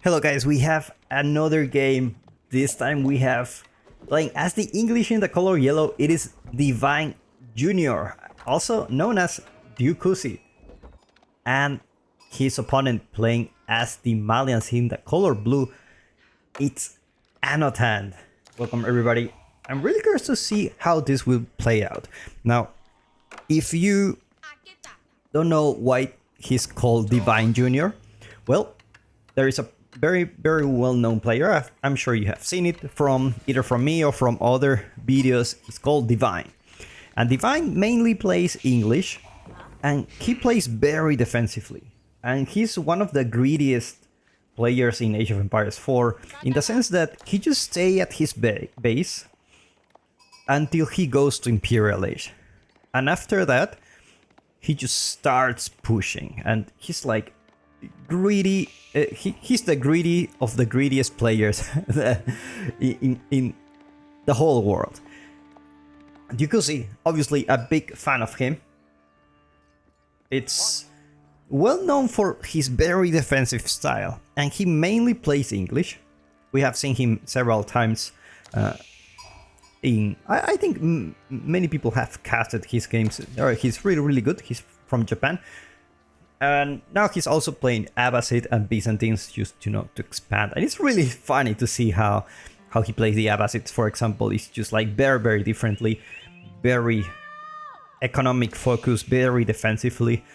Hello guys, we have another game. This time we have playing as the English in the color yellow. It is Divine Jr., also known as Dukusi. And his opponent playing as the Malians in the color blue. It's Anotand. Welcome everybody. I'm really curious to see how this will play out. Now, if you don't know why he's called Divine Jr., well, there is a very well-known player. I'm sure you have seen it from either from me or from other videos. He's called Divine, and Divine mainly plays English, and he plays very defensively, and he's one of the greediest players in Age of Empires 4 in the sense that he just stay at his base until he goes to Imperial Age, and after that he just starts pushing, and he's like greedy. He's the greedy of the greediest players in the whole world. You could see, obviously, a big fan of him. It's well known for his very defensive style, and he mainly plays English. We have seen him several times. I think many people have casted his games. He's really good. He's from Japan. And now he's also playing Abbasid and Byzantines just to expand. And it's really funny to see how he plays the Abbasids, for example. It's just like very differently, very economic focus, very defensively.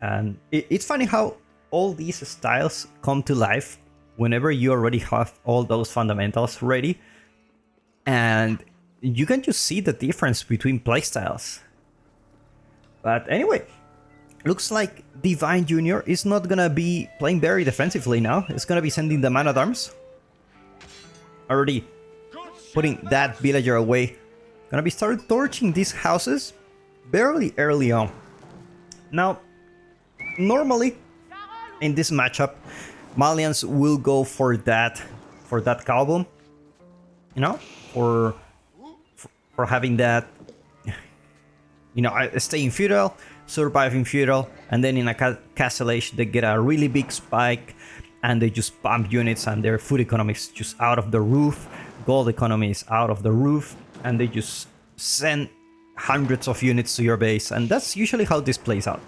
And it's funny how all these styles come to life whenever you already have all those fundamentals ready. And you can just see the difference between playstyles. But anyway, looks like Divine Jr. is not gonna be playing very defensively now. It's gonna be sending the man at arms. Already putting that villager away. Gonna be started torching these houses very early on. Now, normally in this matchup, Malians will go for that album. You know, for having that, staying feudal, surviving feudal, and then in a castle age they get a really big spike and they just pump units and their food economy is just out of the roof, gold economy is out of the roof, and they just send hundreds of units to your base, and that's usually how this plays out.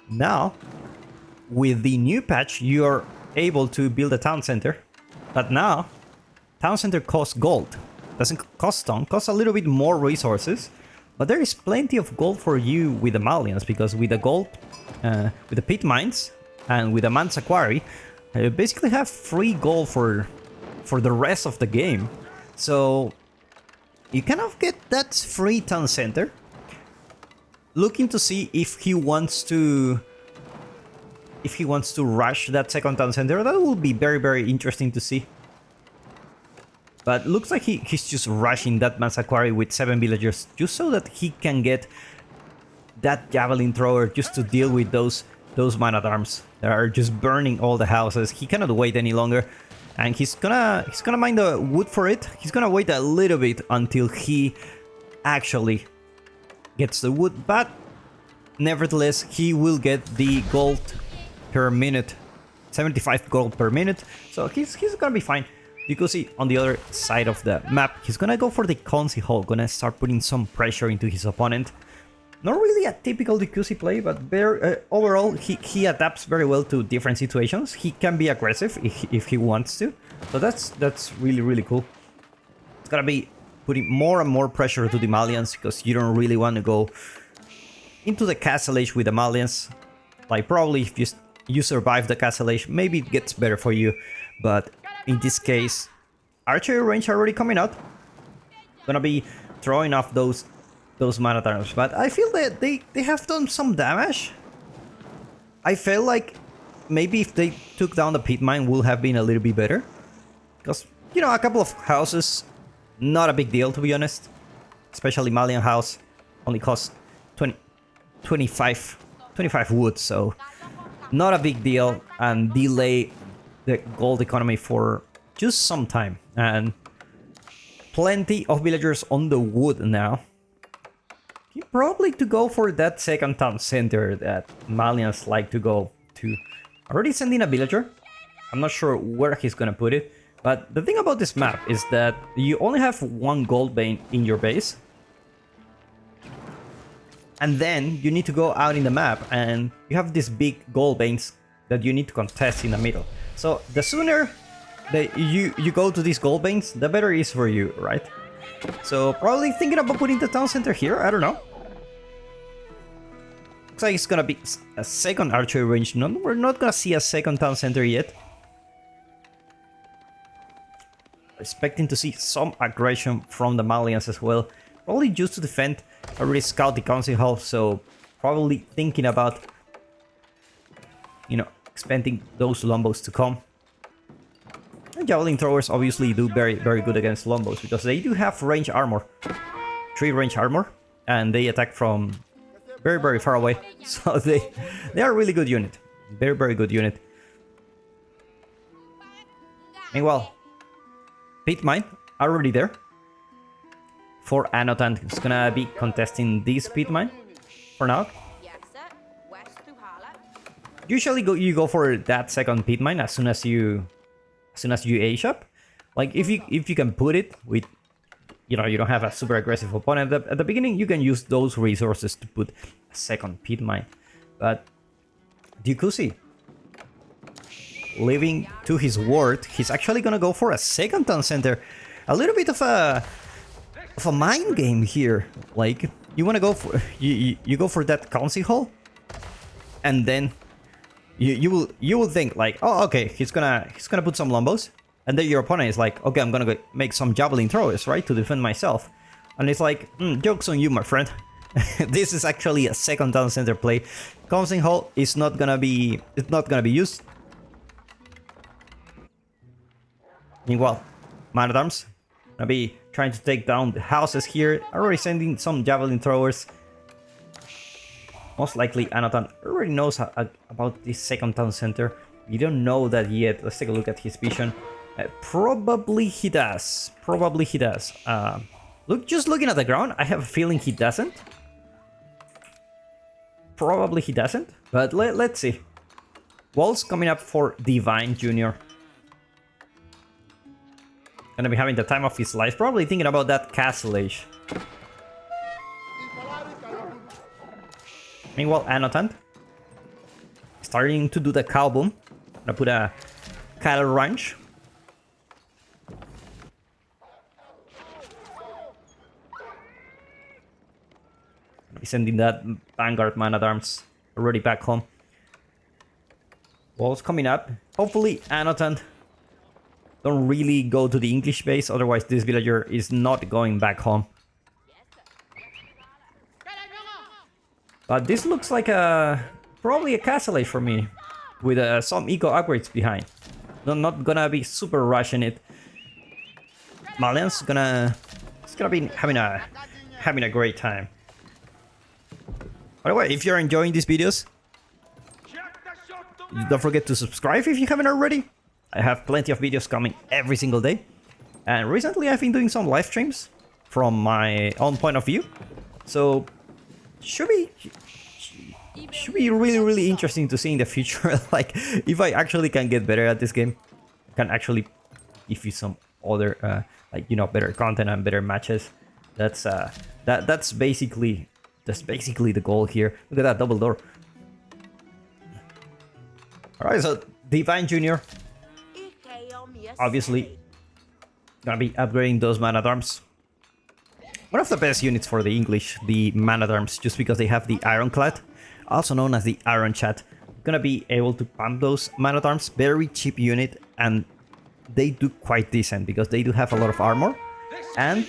Now, with the new patch, you're able to build a town center, but now town center costs gold, doesn't cost stone, costs a little bit more resources. But there is plenty of gold for you with the Malians, because with the gold, with the pit mines, and with the Mansa Quarry, you basically have free gold for the rest of the game. So you kind of get that free town center. Looking to see if he wants to rush that second town center. That will be very interesting to see. But looks like he's just rushing that Mansa Quarry with 7 villagers just so that he can get that javelin thrower just to deal with those man-at-arms that are just burning all the houses. He cannot wait any longer, and he's gonna mine the wood for it. He's gonna wait a little bit until he actually gets the wood, but nevertheless he will get the gold per minute, 75 gold per minute. So he's gonna be fine. You can see on the other side of the map, he's gonna go for the Consi Hall, gonna start putting some pressure into his opponent. Not really a typical Dukusi play, but overall he adapts very well to different situations. He can be aggressive if he wants to, so that's really cool. It's gonna be putting more and more pressure to the Malians, because you don't really want to go into the castle age with the Malians. Like, probably if you survive the castle age, maybe it gets better for you, but in this case, archery range already coming out. Gonna be throwing off those man-at-arms, but I feel that they have done some damage. I feel like maybe if they took down the pit mine would have been a little bit better, because a couple of houses, not a big deal, to be honest. Especially Malian house only costs 25 wood, so not a big deal, and delay the gold economy for just some time. And plenty of villagers on the wood now. Probably to go for that second town center that Malians like to go to. Already sending a villager. I'm not sure where he's gonna put it. But the thing about this map is that you only have one gold vein in your base. And then you need to go out in the map and you have these big gold veins that you need to contest in the middle. So the sooner that you go to these gold veins, the better it is for you, right? So probably thinking about putting the town center here, I don't know. Looks like it's gonna be a second archery range. No, we're not gonna see a second town center yet. Expecting to see some aggression from the Malians as well. Probably just to defend. Already scout the council hall, so probably thinking about, you know, expanding those lombos to come. And javelin throwers obviously do very good against lombos because they do have range armor, 3 range armor, and they attack from very far away. So they are a really good unit, very good unit. Meanwhile, pit mine already there. For Anotand, who's gonna be contesting this pit mine for now. Usually you go for that second pit mine as soon as you age up. Like if you can put it with, you know, you don't have a super aggressive opponent at the beginning, you can use those resources to put a second pit mine. But Dukusi, living to his word, he's actually gonna go for a second town center. A little bit of a mind game here. Like you want to go for you go for that council hall, and then you will think like, oh okay, he's gonna put some lombos, and then your opponent is like, okay, I'm gonna go make some javelin throwers, right, to defend myself, and it's like, joke's on you, my friend. This is actually a second town center play. Council hall is not gonna be used. Meanwhile, man at arms gonna be trying to take down the houses here. Already sending some javelin throwers. Most likely Anotand already knows about this second town center. We don't know that yet. Let's take a look at his vision. Probably he does. Just looking at the ground, I have a feeling he doesn't. Probably he doesn't. But let's see. Walls coming up for Divine Jr. Gonna be having the time of his life, probably thinking about that castle age. Meanwhile, Anotand starting to do the cow boom. Gonna put a cattle ranch. Gonna be sending that Vanguard man at arms already back home. Walls coming up. Hopefully, Anotand don't really go to the English base, otherwise this villager is not going back home. But this looks like probably a castle age for me, with some eco upgrades behind. Not gonna be super rushing it. Malians gonna be having a great time. By the way, if you're enjoying these videos, don't forget to subscribe if you haven't already. I have plenty of videos coming every single day. And recently I've been doing some live streams from my own point of view. So should be really interesting to see in the future. Like if I actually can get better at this game, I can actually give you some other like, you know, better content and better matches. That's basically the goal here. Look at that double door. Alright, so Divine Jr. obviously gonna be upgrading those man-at-arms. One of the best units for the English, the man-at-arms, just because they have the Ironclad, also known as the Iron Chat. Gonna be able to pump those man-at-arms, very cheap unit, and they do quite decent because they do have a lot of armor. And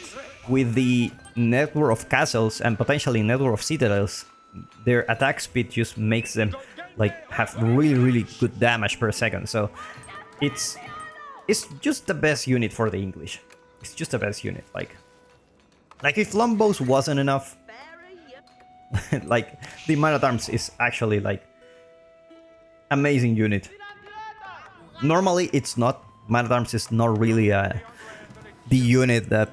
with the network of castles and potentially network of citadels, their attack speed just makes them like have really good damage per second. So it's just the best unit for the English. It's just the best unit. Like if Lombos wasn't enough, like the man-at-arms is actually like amazing unit. Normally it's not. Man-at-arms is not really the unit that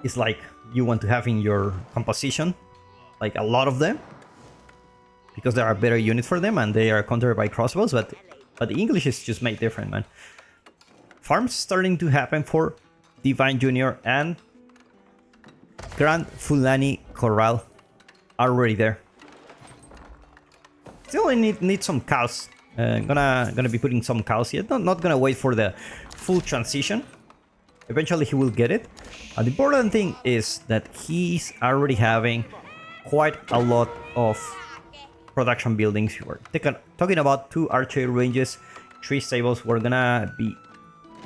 is like you want to have in your composition, like a lot of them, because there are better units for them and they are countered by crossbows. But But the English is just made different, man. Farms starting to happen for Divine Junior and Grand Fulani Corral already there. Still need some cows. Gonna be putting some cows here. Not gonna wait for the full transition. Eventually he will get it. The important thing is that he's already having quite a lot of production buildings. We're talking about 2 archery ranges, 3 stables. We're gonna be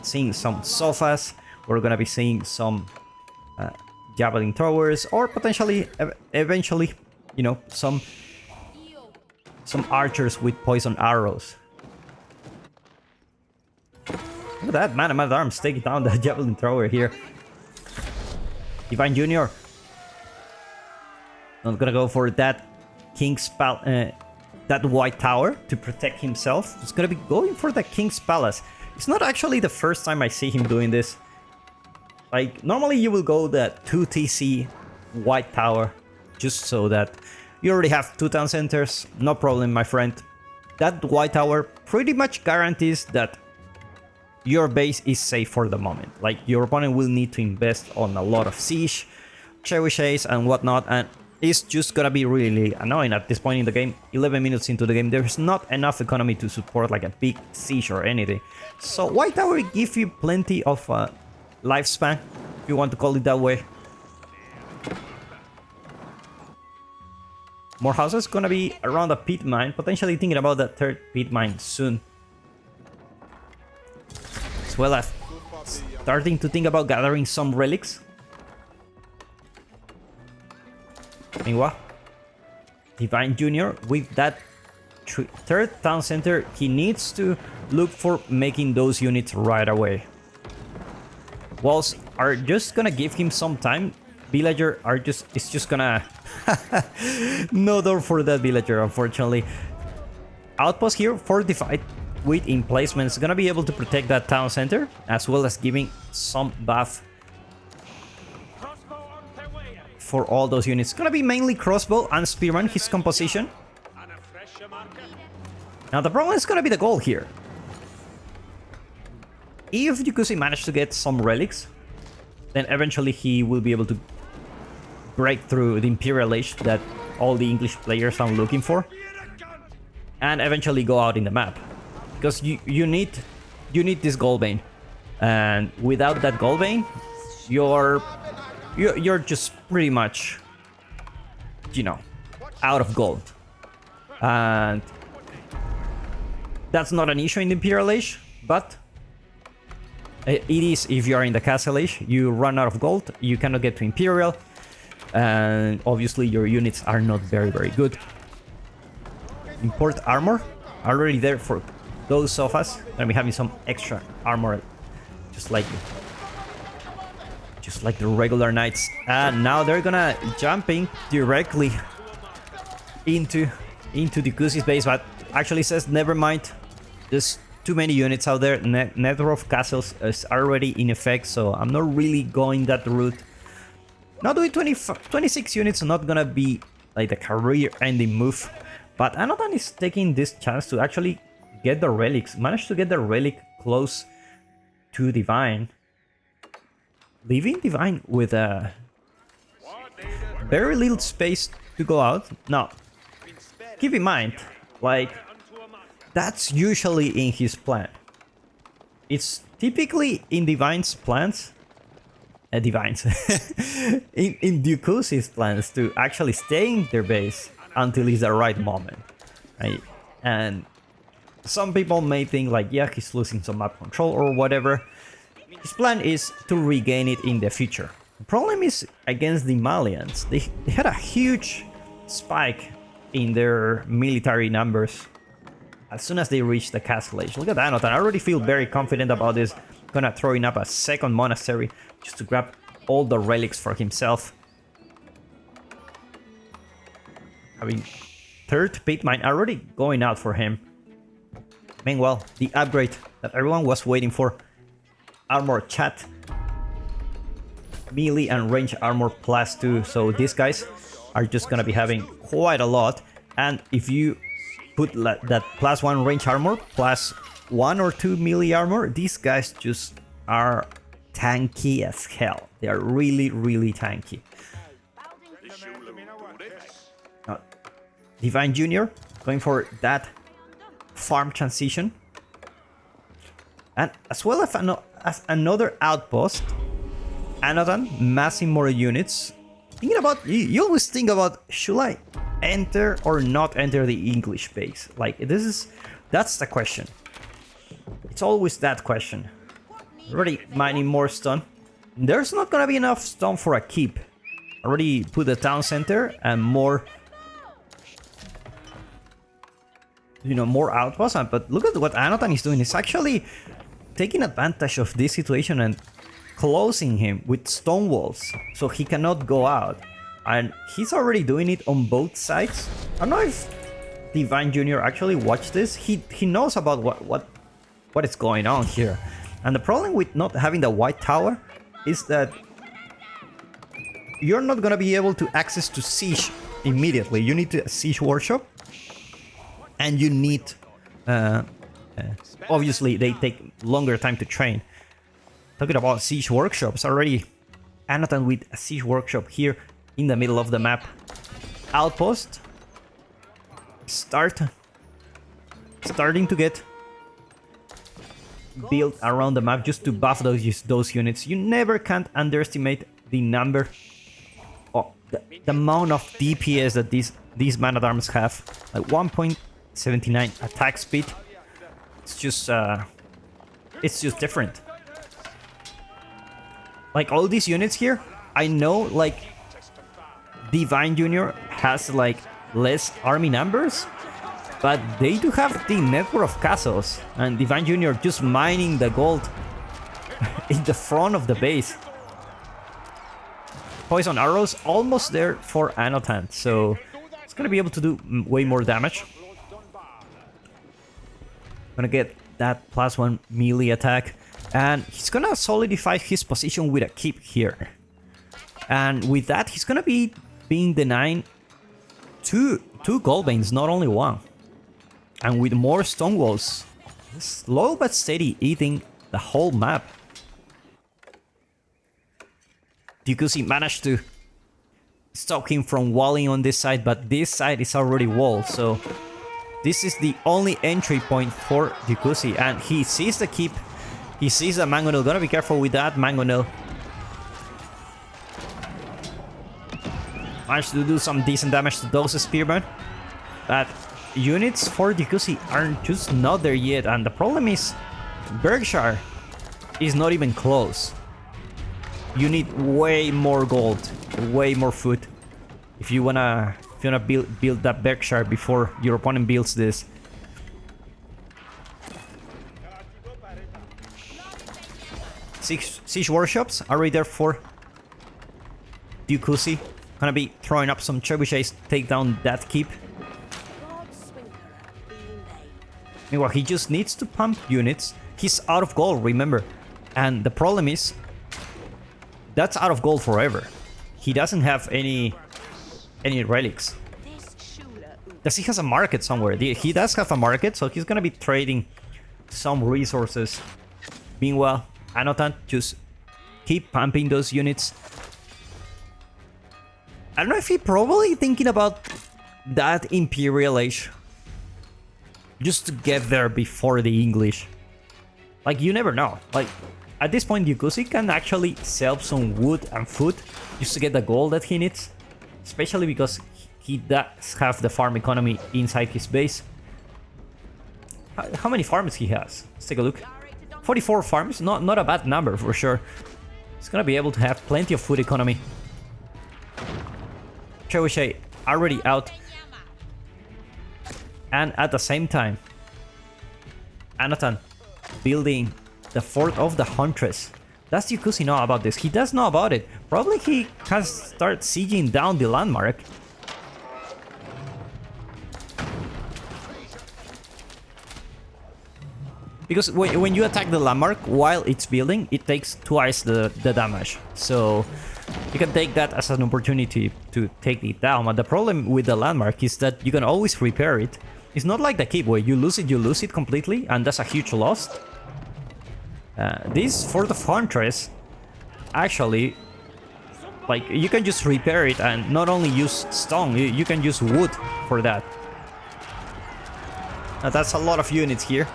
seeing some sofas. We're gonna be seeing some javelin throwers, or potentially, eventually, you know, some archers with poison arrows. Look at that, man at arms taking down the javelin thrower here. Divine Junior not gonna go for that King's that white tower to protect himself. He's gonna be going for the King's Palace. It's not actually the first time I see him doing this. Like, normally you will go the 2 TC white tower just so that you already have 2 town centers. No problem, my friend. That white tower pretty much guarantees that your base is safe for the moment. Like, your opponent will need to invest on a lot of siege, trebuchets and whatnot, and it's just gonna be really annoying at this point in the game. 11 minutes into the game, there's not enough economy to support like a big siege or anything. So white tower gives you plenty of lifespan, if you want to call it that way. More houses gonna be around a pit mine, potentially thinking about that 3rd pit mine soon. As well as starting to think about gathering some relics. Meanwhile, Divine Junior with that 3rd town center, he needs to look for making those units right away. Walls are just gonna give him some time. Villager is just gonna no door for that villager, unfortunately. Outpost here fortified with emplacements, gonna be able to protect that town center, as well as giving some buff for all those units. Gonna be mainly crossbow and spearman, his composition. Now the problem is gonna be the goal here. If Yukusi managed to get some relics, then eventually he will be able to break through the Imperial Age that all the English players are looking for, and eventually go out in the map. Because you need this gold vein, and without that gold vein, you're just pretty much, you know, out of gold. And that's not an issue in the Imperial Age, but it is if you are in the Castle Age. You run out of gold, you cannot get to Imperial, and obviously your units are not very good. Import armor, already there for those sofas. Gonna be having some extra armor, just like the regular knights. And now they're gonna jumping directly into Yukusi's base, but actually says never mind. There's too many units out there. Network of castles is already in effect, so I'm not really going that route. Not doing 26 units, not gonna be like the career-ending move. But Anotand is taking this chance to actually get the relics. Managed to get the relic close to Divine. Leaving Divine with a very little space to go out. Now, keep in mind, like, that's usually in his plan. It's typically in Divine's plans, in Yukusi's plans to actually stay in their base until it's the right moment. Right? And some people may think like, yeah, he's losing some map control or whatever. His plan is to regain it in the future. The problem is against the Malians. They had a huge spike in their military numbers as soon as they reached the Castle Age. Look at that, Anotand. I already feel very confident about this. Gonna throwing up a second monastery just to grab all the relics for himself. Having 3rd pit mine already going out for him. Meanwhile, the upgrade that everyone was waiting for. Armor chat. Melee and range armor +2. So these guys are just gonna be having quite a lot. And if you put that +1 range armor plus 1 or 2 melee armor, these guys just are tanky as hell. They are really, really tanky. Divine Junior going for that farm transition. And as well as another outpost, Anotand massing more units. Thinking about, you always think about, should I enter or not enter the English base? Like, that's the question. It's always that question. Already mining more stone. There's not gonna be enough stone for a keep. Already put the town center and more, you know, more outposts. But look at what Anotand is doing. He's actually taking advantage of this situation and closing him with stone walls so he cannot go out. And he's already doing it on both sides. I don't know if Divine Junior actually watched this. He knows about what is going on here. And the problem with not having the white tower is that you're not gonna be able to access to siege immediately. You need to siege workshop, and you need obviously they take longer time to train. Talking about siege workshops, already Anotand with a siege workshop here in the middle of the map. Outpost starting to get built around the map just to buff those units. You never can't underestimate the number of the amount of DPS that these man-at-arms have. Like 1.79 attack speed. It's just different. Like all these units here, I know like Divine Junior has like less army numbers, but they do have the network of castles, and Divine Junior just mining the gold in the front of the base. Poison arrows almost there for Anotand, so it's gonna be able to do way more damage. Gonna get that +1 melee attack, and he's gonna solidify his position with a keep here. And with that, he's gonna be being denying two gold veins, not only one. And with more stone walls, slow but steady eating the whole map. Dukusi managed to stop him from walling on this side, but this side is already walled, so this is the only entry point for Dukusi, and he sees the keep. He sees the Mangonel. Gotta be careful with that Mangonel. Managed to do some decent damage to those spearmen, but units for Dukusi are just not there yet, and the problem is Berkshire is not even close. You need way more gold, way more food if you wanna build that Berkshire before your opponent builds this. Siege workshops are right there for Dukusi. Gonna be throwing up some trebuchets, take down that keep. Meanwhile, he just needs to pump units. He's out of gold, remember. And the problem is, that's out of gold forever. He doesn't have any relics. Does he has a market somewhere? He does have a market, so he's gonna be trading some resources. Meanwhile, Anotand just keep pumping those units. I don't know if he probably thinking about that Imperial Age just to get there before the English. Like, you never know. Like, at this point, Dukusi can actually sell some wood and food just to get the gold that he needs. Especially because he does have the farm economy inside his base. How many farms he has? Let's take a look. 44 farms, not a bad number for sure. He's gonna be able to have plenty of food economy. Trebuchet already out. And at the same time, Anotand building the Fort of the Huntress. Does Dukusi know about this? He does know about it. Probably he has started sieging down the landmark. Because when you attack the landmark while it's building, it takes twice the damage. So you can take that as an opportunity to take it down. But the problem with the landmark is that you can always repair it. It's not like the keep where you lose it completely, and that's a huge loss. This Fort of Huntress, actually, like, you can just repair it and not only use stone, you can use wood for that. Now that's a lot of units here.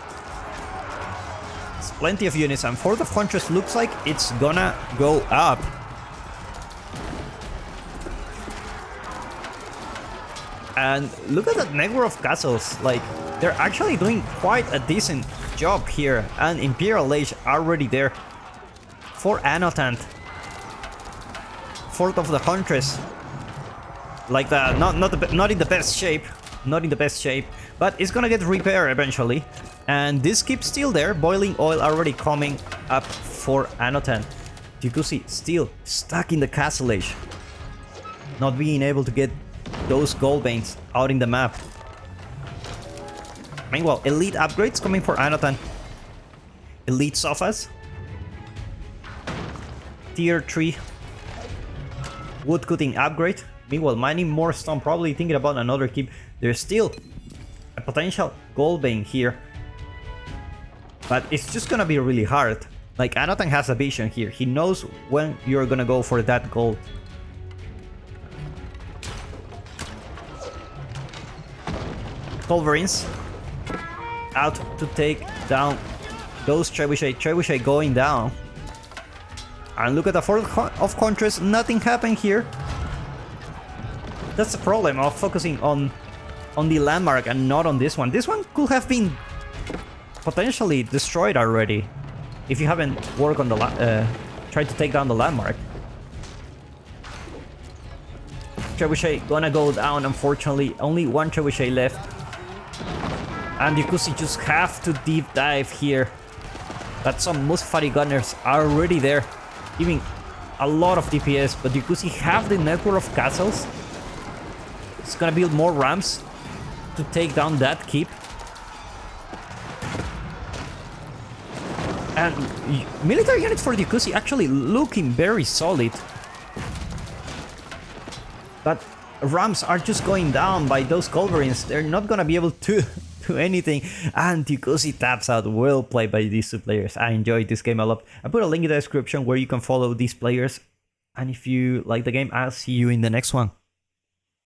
It's plenty of units, and Fort of Huntress looks like it's gonna go up. And look at that network of castles, like, they're actually doing quite a decent job here, and Imperial Age already there for Anotand. Fort of the Huntress, like that, not in the best shape, but it's gonna get repaired eventually. And this keeps still there, boiling oil already coming up for Anotand. You could see still stuck in the castle age, not being able to get those gold veins out in the map. Meanwhile, elite upgrades coming for Anotand. Elite sofas, tier 3 wood cutting upgrade. Meanwhile, mining more stone, probably thinking about another keep. There's still a potential gold vein here, but it's just gonna be really hard. Like, Anotand has a vision here. He knows when you're gonna go for that gold. Culverins out to take down those trebuchet going down. And look at the Fort of Huntress, nothing happened here. That's the problem of focusing on the landmark and not on this one. This one could have been potentially destroyed already if you haven't worked on the tried to take down the landmark. Trebuchet gonna go down, unfortunately. Only one trebuchet left. And you could see just have to deep dive here. But some Musfari gunners are already there, giving a lot of DPS. But you could see half the network of castles. It's gonna build more ramps to take down that keep. And military units for Dikusi actually looking very solid. But ramps are just going down by those culverins. They're not gonna be able to do anything. And Dikusi taps out. Well played by these two players. I enjoyed this game a lot. I put a link in the description where you can follow these players. And if you like the game, I'll see you in the next one.